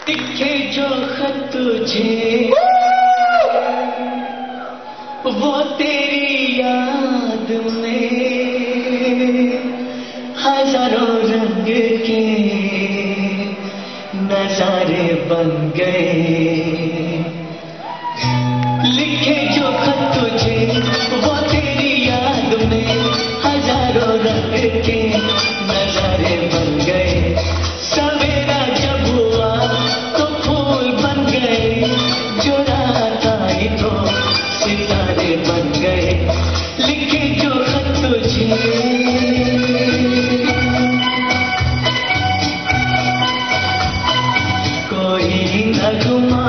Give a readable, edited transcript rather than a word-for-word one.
लिखे जो खत तुझे वो तेरी याद में हजारों रंग के नजारे बन गए। लिखे जो खत तुझे वो तेरी याद में हजारों रंग के नजारे बन गए। सवेरा जब हुआ तो फूल बन गए, जो रात आई तो सितारे बन गए। लिखे जो खत तुझे कोई नगमा